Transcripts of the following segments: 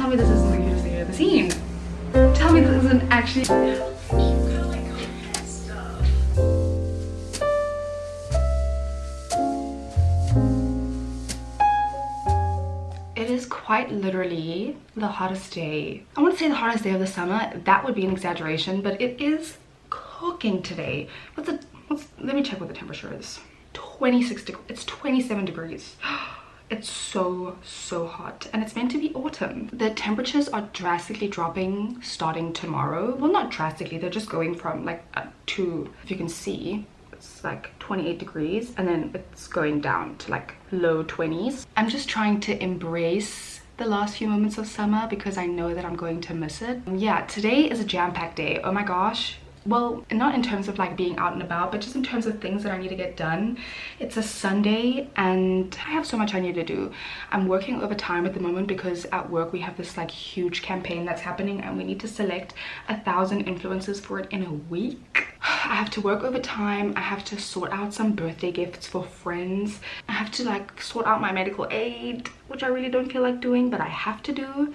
Tell me this isn't the cutest thing I've ever seen. Tell me this isn't actually... It is quite literally the hottest day. I want to say the hottest day of the summer. That would be an exaggeration, but it is cooking today. Let me check what the temperature is. 26 degrees. It's 27 degrees. It's so hot, and it's meant to be autumn. The temperatures are drastically dropping starting tomorrow. Well, not drastically, they're just going from like to, if you can see, it's like 28 degrees, and then it's going down to like low 20s. I'm just trying to embrace the last few moments of summer because I know that I'm going to miss it. Yeah, today is a jam-packed day. Oh my gosh. Well, not in terms of like being out and about, but just in terms of things that I need to get done. It's a Sunday and I have so much I need to do. I'm working overtime at the moment because at work we have this like huge campaign that's happening and we need to select 1,000 influencers for it in a week. I have to work overtime. I have to sort out some birthday gifts for friends. I have to like sort out my medical aid, which I really don't feel like doing, but I have to do.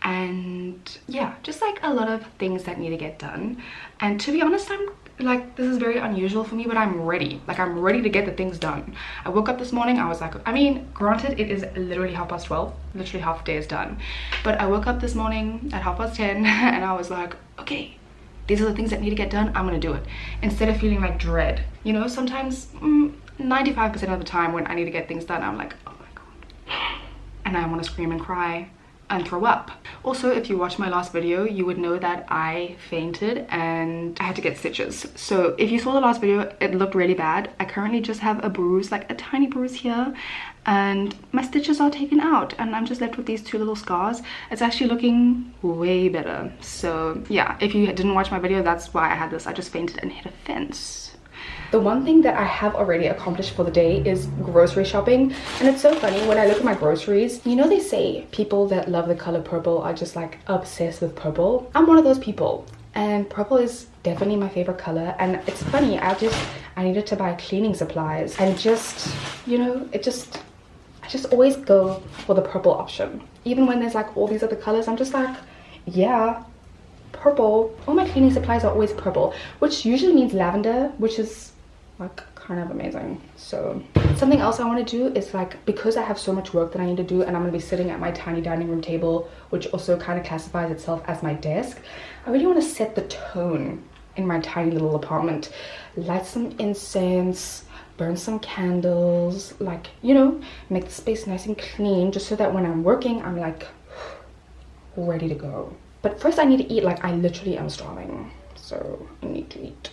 And yeah, just like a lot of things that need to get done. And to be honest, I'm like, this is very unusual for me, but I'm ready. Like, I'm ready to get the things done. I woke up this morning, I was like, I mean, granted, it is literally 12:30, literally half the day is done, but I woke up this morning at 10:30 and I was like, okay, these are the things that need to get done, I'm gonna do it, instead of feeling like dread. You know, sometimes 95% of the time when I need to get things done, I'm like, oh my god, and I want to scream and cry and throw up. Also, if you watched my last video, you would know that I fainted and I had to get stitches. So if you saw the last video, it looked really bad. I currently just have a bruise, like a tiny bruise here, and my stitches are taken out and I'm just left with these two little scars. It's actually looking way better. So yeah, if you didn't watch my video, that's why I had this. I just fainted and hit a fence. The one thing that I have already accomplished for the day is grocery shopping. And it's so funny when I look at my groceries, you know, they say people that love the color purple are just like obsessed with purple. I'm one of those people, and purple is definitely my favorite color. And it's funny, I needed to buy cleaning supplies and just, you know, I just always go for the purple option. Even when there's like all these other colors, I'm just like, yeah, purple. All my cleaning supplies are always purple, which usually means lavender, which is like kind of amazing. So something else I want to do is, like, because I have so much work that I need to do and I'm going to be sitting at my tiny dining room table, which also kind of classifies itself as my desk, I really want to set the tone in my tiny little apartment. Light some incense, burn some candles, like, you know, make the space nice and clean, just so that when I'm working, I'm like ready to go. But first I need to eat. Like, I literally am starving, so I need to eat.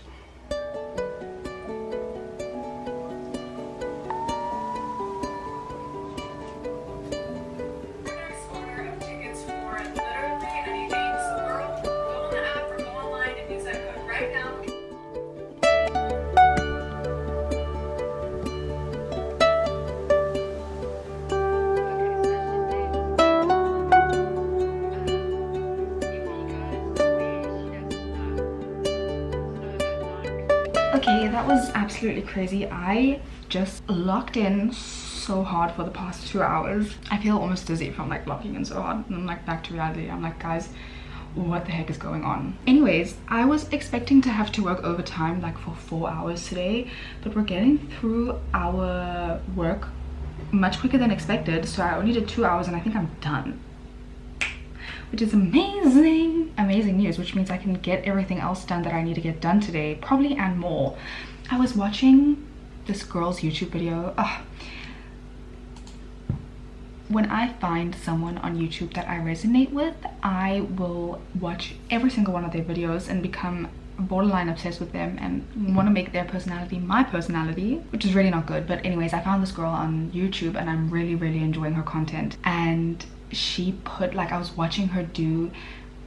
Okay, that was absolutely crazy. I just locked in so hard for the past 2 hours. I feel almost dizzy from like locking in so hard, and I'm like back to reality. I'm like, guys, what the heck is going on? Anyways, I was expecting to have to work overtime like for 4 hours today, but we're getting through our work much quicker than expected. So I only did 2 hours and I think I'm done, which is amazing. Amazing news, which means I can get everything else done that I need to get done today, probably, and more. I was watching this girl's YouTube video. When I find someone on YouTube that I resonate with, I will watch every single one of their videos and become borderline obsessed with them and want to make their personality my personality, which is really not good. But anyways, I found this girl on YouTube and I'm really enjoying her content. And she put, like, I was watching her do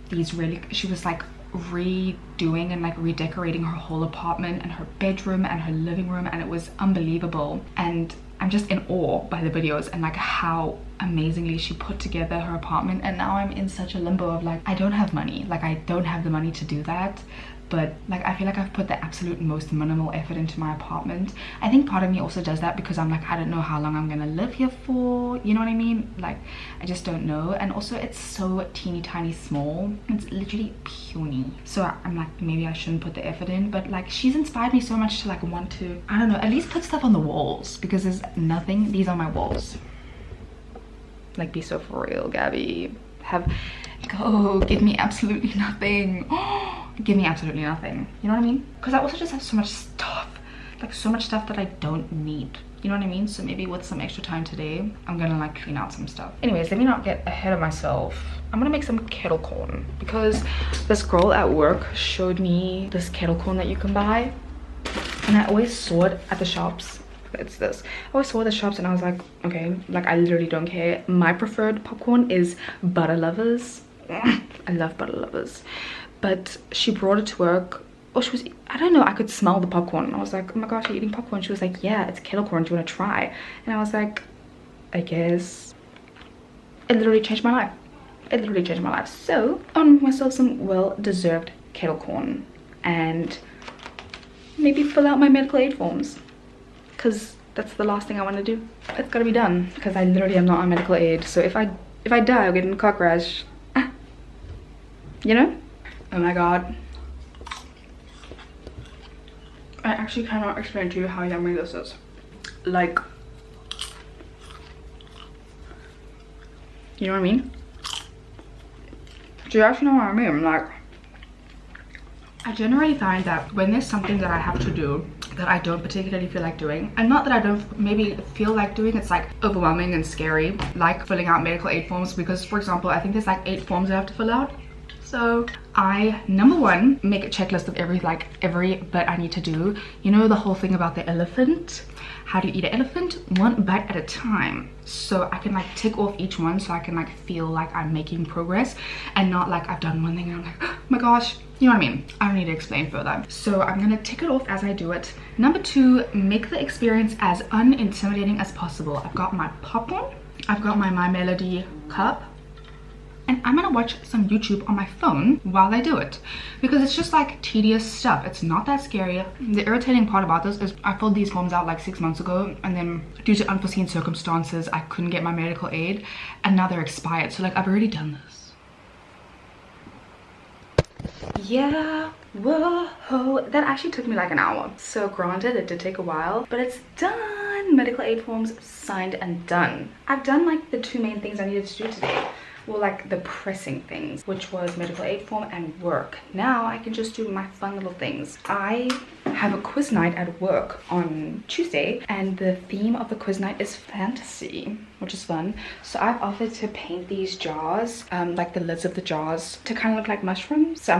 these she was like redoing and like redecorating her whole apartment and her bedroom and her living room, and it was unbelievable. And I'm just in awe by the videos and like how amazingly she put together her apartment. And now I'm in such a limbo of like, I don't have money, like I don't have the money to do that, but like I feel like I've put the absolute most minimal effort into my apartment. I think part of me also does that because I'm like, I don't know how long I'm gonna live here for, you know what I mean? Like I just don't know. And also it's so teeny tiny small, it's literally puny, so I'm like, maybe I shouldn't put the effort in. But like she's inspired me so much to like want to, I don't know, at least put stuff on the walls, because there's nothing. These are my walls. Like, be so for real, Gabby. Go give me absolutely nothing. Give me absolutely nothing, you know what I mean? Because I also just have so much stuff, like so much stuff that I don't need, you know what I mean? So maybe with some extra time today, I'm gonna like clean out some stuff. Anyways, let me not get ahead of myself. I'm gonna make some kettle corn because this girl at work showed me this kettle corn that you can buy, and I always saw it at the shops. It's this. I always saw the shops and I was like, okay, like I literally don't care. My preferred popcorn is Butter Lovers. I love Butter Lovers. But she brought it to work, or she was, I don't know, I could smell the popcorn. I was like, oh my gosh, you're eating popcorn? She was like, yeah, it's kettle corn, do you want to try? And I was like, I guess. It literally changed my life. It literally changed my life. So I want myself some well-deserved kettle corn and maybe fill out my medical aid forms, because that's the last thing I want to do. It's gotta be done because I literally am not on medical aid. So if I die, I'll get in a car crash. You know? Oh my god. I actually cannot explain to you how yummy this is. Like, you know what I mean? Do you actually know what I mean? Like, I generally find that when there's something that I have to do that I don't particularly feel like doing, and not that I don't maybe feel like doing, it's like overwhelming and scary, like filling out medical aid forms, because for example, I think there's like 8 forms I have to fill out. So I, number one, make a checklist of every bit I need to do. You know the whole thing about the elephant? How do you eat an elephant? One bite at a time. So I can like tick off each one, so I can like feel like I'm making progress and not like I've done one thing and I'm like, oh my gosh, you know what I mean? I don't need to explain further. So I'm gonna tick it off as I do it. Number two, make the experience as unintimidating as possible. I've got my popcorn, I've got my Melody cup, and I'm gonna watch some YouTube on my phone while I do it, because it's just like tedious stuff. It's not that scary. The irritating part about this is I filled these forms out like 6 months ago, and then due to unforeseen circumstances I couldn't get my medical aid, and now they're expired. So like I've already done this. Yeah, whoa, that actually took me like an hour. So granted, it did take a while, but it's done. Medical aid forms signed and done. I've done like the 2 main things I needed to do today. Well, like the pressing things, which was medical aid form and work. Now I can just do my fun little things. I have a quiz night at work on Tuesday, and the theme of the quiz night is fantasy, which is fun. So I've offered to paint these jars, like the lids of the jars, to kind of look like mushrooms. So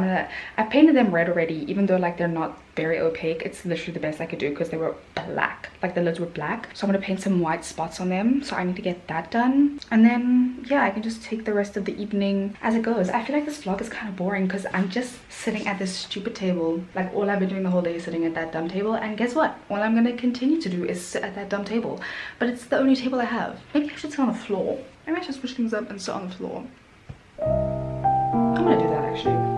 I painted them red already, even though like they're not very opaque. It's literally the best I could do because they were black, like the lids were black. So I'm gonna paint some white spots on them, so I need to get that done. And then yeah, I can just take the rest of the evening as it goes. I feel like this vlog is kind of boring because I'm just sitting at this stupid table. Like all I've been doing the whole day is sitting at that dumb table, and guess what? All I'm gonna continue to do is sit at that dumb table, but it's the only table I have. Maybe I should sit on the floor. Maybe I should switch things up and sit on the floor. I'm gonna do that actually.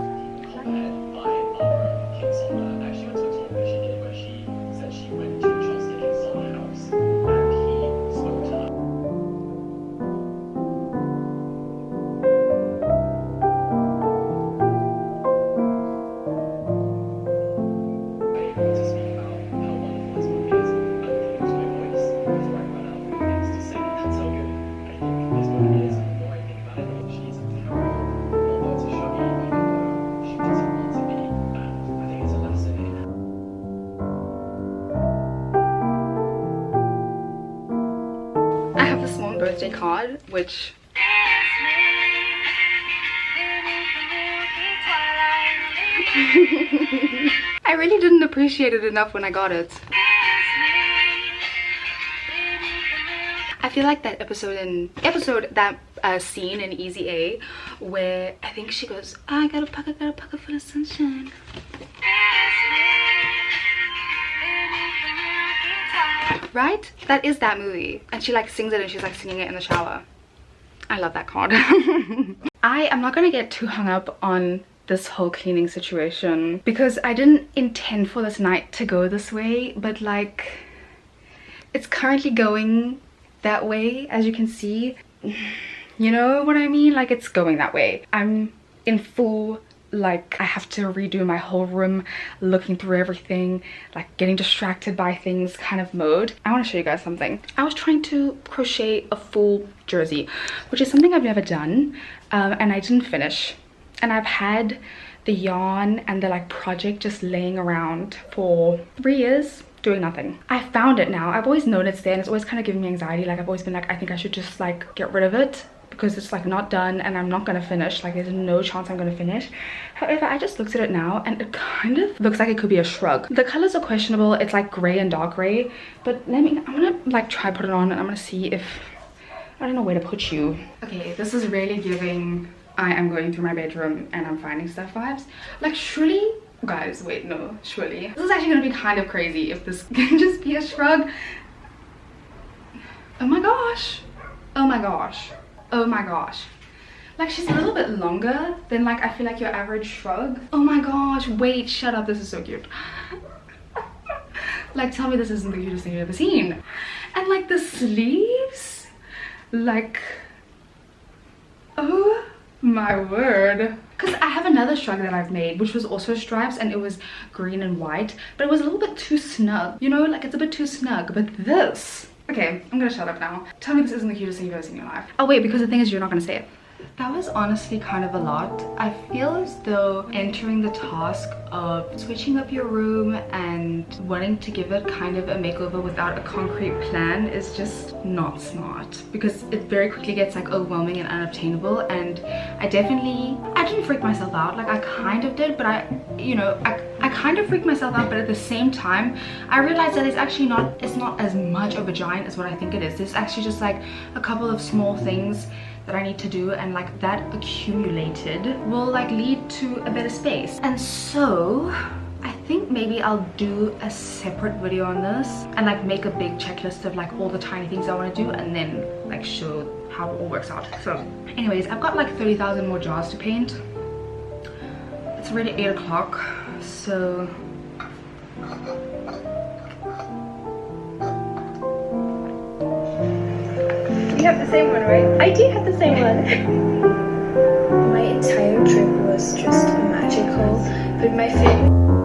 Birthday card, which I really didn't appreciate it enough when I got it. I feel like that scene in Easy A where I think she goes, I got a pocket full of sunshine. Right? That is that movie. And she like sings it, and she's like singing it in the shower. I love that card. I am not gonna get too hung up on this whole cleaning situation because I didn't intend for this night to go this way, but like it's currently going that way, as you can see. You know what I mean? Like it's going that way. I'm in full, like I have to redo my whole room, looking through everything, like getting distracted by things kind of mode. I want to show you guys something. I was trying to crochet a full jersey, which is something I've never done, and I didn't finish. And I've had the yarn and the like project just laying around for 3 years doing nothing. I found it now. I've always known it's there and it's always kind of giving me anxiety. Like I've always been like, I think I should just like get rid of it because it's like not done and I'm not gonna finish. Like there's no chance I'm gonna finish. However, I just looked at it now and it kind of looks like it could be a shrug. The colors are questionable. It's like gray and dark gray, but I'm gonna like try put it on and I'm gonna see if, I don't know where to put you. Okay, this is really giving I am going through my bedroom and I'm finding stuff vibes. Like surely, guys, wait, no, surely. This is actually gonna be kind of crazy if this can just be a shrug. Oh my gosh. Oh my gosh. Oh my gosh. Like she's a little bit longer than like I feel like your average shrug. Oh my gosh, wait, shut up, this is so cute. Like tell me this isn't the cutest thing you've ever seen. And like the sleeves, like, oh my word. Because I have another shrug that I've made which was also stripes and it was green and white, but it was a little bit too snug, you know, like it's a bit too snug. But this, okay, I'm gonna shut up now. Tell me this isn't the cutest thing you've ever seen in your life. Oh wait, because the thing is you're not gonna say it. That was honestly kind of a lot. I feel as though entering the task of switching up your room and wanting to give it kind of a makeover without a concrete plan is just not smart, because it very quickly gets like overwhelming and unobtainable. And I didn't freak myself out. Like I kind of did, but I kind of freaked myself out, but at the same time I realized that it's not as much of a giant as what I think it is. It's actually just like a couple of small things that I need to do, and like that accumulated will like lead to a better space. And so I think maybe I'll do a separate video on this and like make a big checklist of like all the tiny things I want to do and then like show how it all works out. So anyways, I've got like 30,000 more jars to paint. It's already 8 o'clock, so you have the same one, right? I do have the same one. My entire trip was just magical, but my favorite